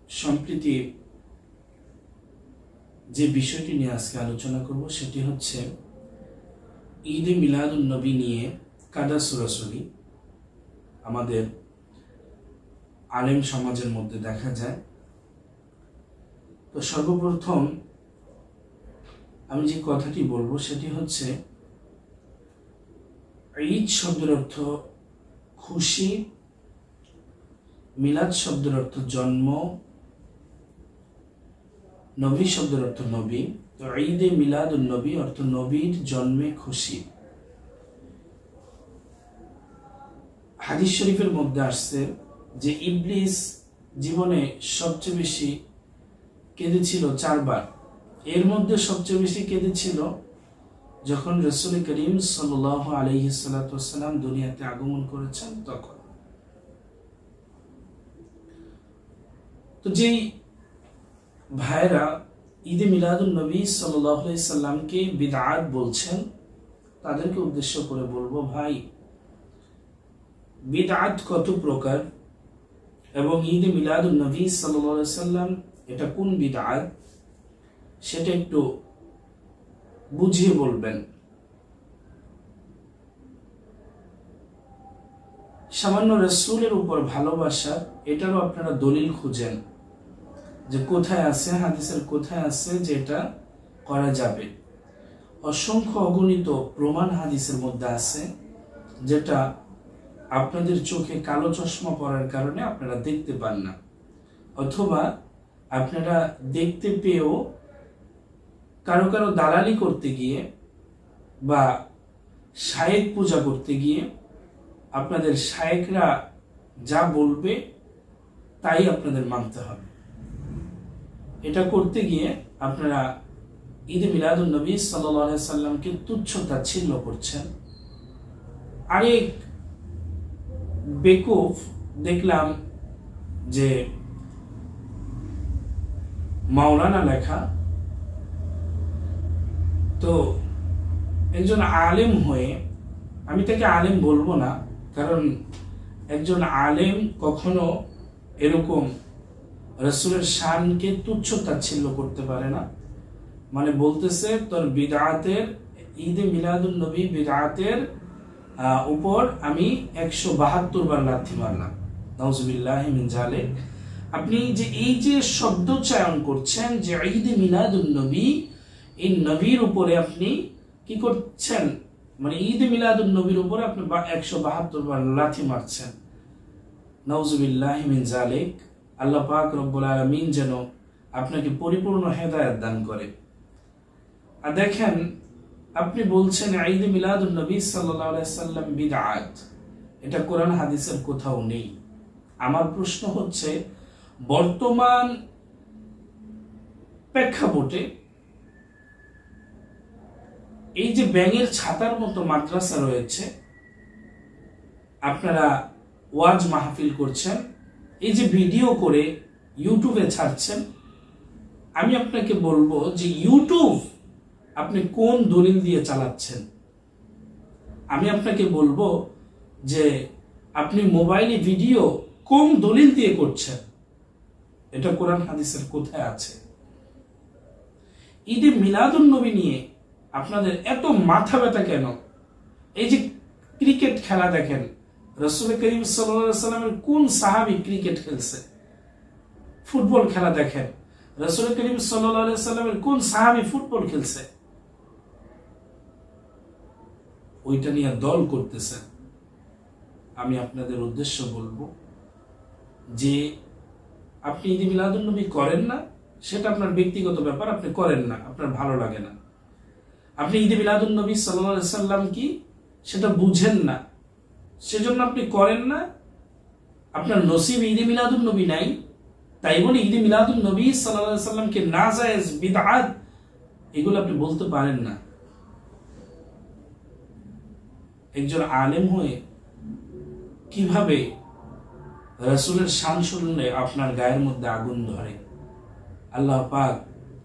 সম্প্রতি যে বিষয়টি নিয়ে আজকে আলোচনা করব সেটি হচ্ছে ঈদে মিলাদুন নবী নিয়ে কাদা সুরাসুরি আমাদের আলেম সমাজের মধ্যে দেখা যায়। তো সর্বপ্রথম আমি যে কথাটি বলবো সেটি হচ্ছে ঈদ শব্দের অর্থ খুশি, মিলাদ শব্দের অর্থ জন্ম, নবী শব্দের অর্থ নবী। তো ঈদে মিলাদুন নবী অর্থ নবীর জন্মে খুশি। হাদিস শরীফের মধ্যে আসছে যে ইবলিস জীবনে সবচেয়ে বেশি কেঁদেছিল 4 বার। এর মধ্যে সবচেয়ে বেশি কেঁদেছিল যখন রাসূল করিম সাল্লাল্লাহু আলাইহি সাল্লাম দুনিয়াতে আগমন করেছেন তখন। তো যেই ভাইরা ঈদে মিলাদুন নবী সাল্লাল্লাহু আলাইহি সাল্লামকে বিদআত বলছেন তাদেরকে উদ্দেশ্য করে বলবো, ভাই বিদআত কত প্রকার এবং ঈদে মিলাদুন নবী সাল্লাল্লাহু আলাইহি সাল্লাম এটা কোন বিদআত সেটা একটু বুঝিয়ে বলবেন। সামান্য রাসূলের উপর ভালোবাসা এটারও আপনারা দলিল খুঁজেন যে কোথায় আছে, হাদিসের কোথায় আছে যে এটা করা যাবে। অসংখ্য অগণিত প্রমাণ হাদিসের মধ্যে আছে যেটা আপনাদের চোখে কালো চশমা পড়ার কারণে আপনারা দেখতে পান না, অথবা আপনারা দেখতে পেয়েও কারো কারো দালালি করতে গিয়ে বা শায়েক পূজা করতে গিয়ে আপনাদের শায়েকরা যা বলবে তাই আপনাদের মানতে হবে। এটা করতে গিয়ে আপনারা ঈদে মিলাদুন নবী সাল্লাল্লাহু আলাইহি সাল্লামকে তুচ্ছ তাচ্ছিল্য করছেন। আরেক বেকুফ দেখলাম যে মাওলানা লেখা, তো একজন আলেম হয়ে, আমি তাকে আলেম বলবো না কারণ একজন আলেম কখনো এরকম রাসূলের শানকে তুচ্ছ তাচ্ছিল্য করতে পারে না। মানে বলতেছে তোর বিদআতের, ঈদে মিলাদুন নবী বিদআতের উপর আমি 172 বার লাথি মারলাম, নাউজুবিল্লাহি মিন যালিক। আপনি যে এই যে শব্দ চয়ন করছেন যে ঈদে মিলাদুন নবী, এই নবীর উপরে আপনি কি করছেন, মানে ঈদে মিলাদুন নবীর উপরে আপনি 172 বার লাথি মারছেন, নাউজুবিল্লাহি মিন যালিক। আল্লাহ পাক রব্বুল আলামিন যেন আপনাকে পরিপূর্ণ হেদায়েত দান করে। আর দেখেন আপনি বলছেন ঈদে মিলাদুন নবী সাল্লাল্লাহু আলাইহি সাল্লাম বিদআত, এটা কোরআন হাদিসের কোথাও নেই। আমার প্রশ্ন হচ্ছে বর্তমান প্রেক্ষাপটে এই যে ব্যাঙের ছাতার মতো মাদ্রাসা রয়েছে, আপনারা ওয়াজ মাহফিল করছেন, এই যে ভিডিও করে ইউটিউবে ছাড়ছেন, আমি আপনাকে বলবো যে ইউটিউব আপনি কোন দলিল দিয়ে চালাচ্ছেন। আমি আপনাকে বলবো যে আপনি মোবাইলে ভিডিও কোন দলিল দিয়ে করছেন, এটা কোরআন হাদিসের কোথায় আছে? ঈদে মিলাদুন নবী নিয়ে আপনাদের এত মাথা ব্যথা কেন? এই যে ক্রিকেট খেলা দেখেন, রাসূল করিম সাল্লাল্লাহু আলাইহি সাল্লামের কোন সাহাবী ক্রিকেট খেলছে? ফুটবল খেলা দেখেন, রাসূল করিম সাল্লাল্লাহু আলাইহি সাল্লামের কোন সাহাবী ফুটবল খেলছে? ওইটা নিয়ে দল করতেছেন। আমি আপনাদের উদ্দেশ্য বলবো যে আপনি ঈদে মিলাদুন নবী করেন না, সেটা আপনার ব্যক্তিগত ব্যাপার, আপনি করেন না, আপনার ভালো লাগে না। আপনি ঈদে মিলাদুন নবী সাল্লাল্লাহু আলাইহি সাল্লাম কি সেটা বুঝেন না, সেজন্য আপনি করেন না। আপনার নসিব ঈদে মিলাদুন নবী নাই, তাই বলে ঈদে মিলাদুন নবী সাল্লাল্লাহু আলাইহি সাল্লামকে নাজায়েজ বিদআত এগুলো আপনি বলতে পারেন না। একজন আলেম হয়ে কিভাবে রাসূলের শান শুনলে আপনার গায়ের মধ্যে আগুন ধরে? আল্লাহ পাক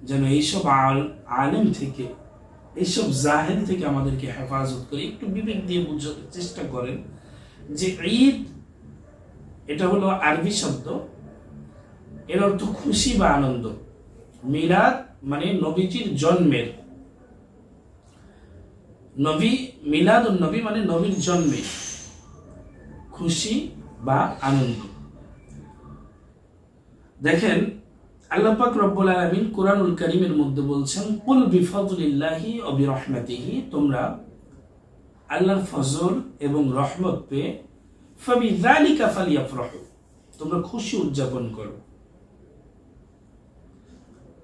যেন এইসব আলেম থেকে, এইসব জাহেল থেকে আমাদেরকে হেফাজত করে। একটু বিবেক দিয়ে বুঝার চেষ্টা করেন যে ঈদ এটা হলো আরবি শব্দ, এর অর্থ খুশি বা আনন্দ। মিলাদ মানে নবীজির জন্মের, নবী মিলাদ নবী মানে নবীর জন্মে খুশি বা আনন্দ। দেখেন আল্লাহ পাক রব্বুল আলামিন কুরআনুল কারীমের মধ্যে বলছেন, কুল বিফাদলিল্লাহি ওয়া বিরহমাতিহি, তোমরা আল্লাহর ফজল এবং রহমত পেয়ে ফাবিযালিকা ফালিয়াফরাহু, তোমরা খুশি উদযাপন করো।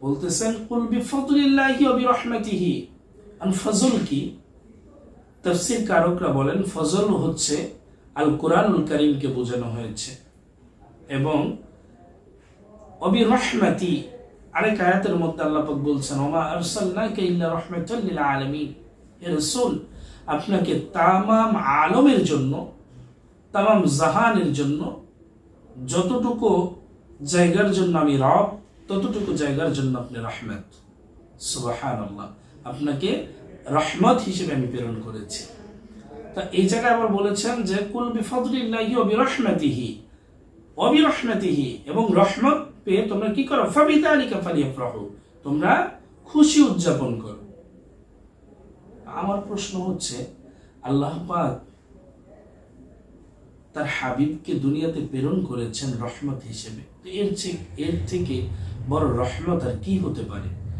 বলতেছেন কুল বিফাদলিল্লাহি ওয়া বিরহমাতিহি, আন ফজল কি? তাফসীর কারকরা বলেন ফজল হচ্ছে আল কুরআনুল কারীমকে বোঝানো হয়েছে, এবং অবিরহমাতি আরেক আয়াতের মধ্যে আল্লাহ পাক বলছেন, ওমা আরসালনাকা ইল্লা রাহমাতাল লিল আলামিন, হে রাসূল আপনাকে তামাম আলমের জন্য, তামাম জাহানের জন্য, যতটুকু জায়গার জন্য আমি রব, ততটুকু জায়গার জন্য আপনি রহমত। সুবহানাল্লাহ, আপনাকে রহমত হিসেবে আমি প্রেরণ করেছি। তা এই জায়গায় আবার বলেছেন যে কুল বিফাদলিল্লাহি ওয়া বিরহমাতিহি, ওয়া বিরহমাতিহি, এবং রহমত পেয়ে তোমরা কি করো? ফাবিযালিকা ফালিয়াফরাহু, তোমরা খুশি উদযাপন করো। আমার প্রশ্ন হচ্ছে, আল্লাহ পাক তার হাবিবকে দুনিয়াতে প্রেরণ করেছেন রহমত হিসেবে, এর থেকে বড় রহমত আর কি হতে পারে?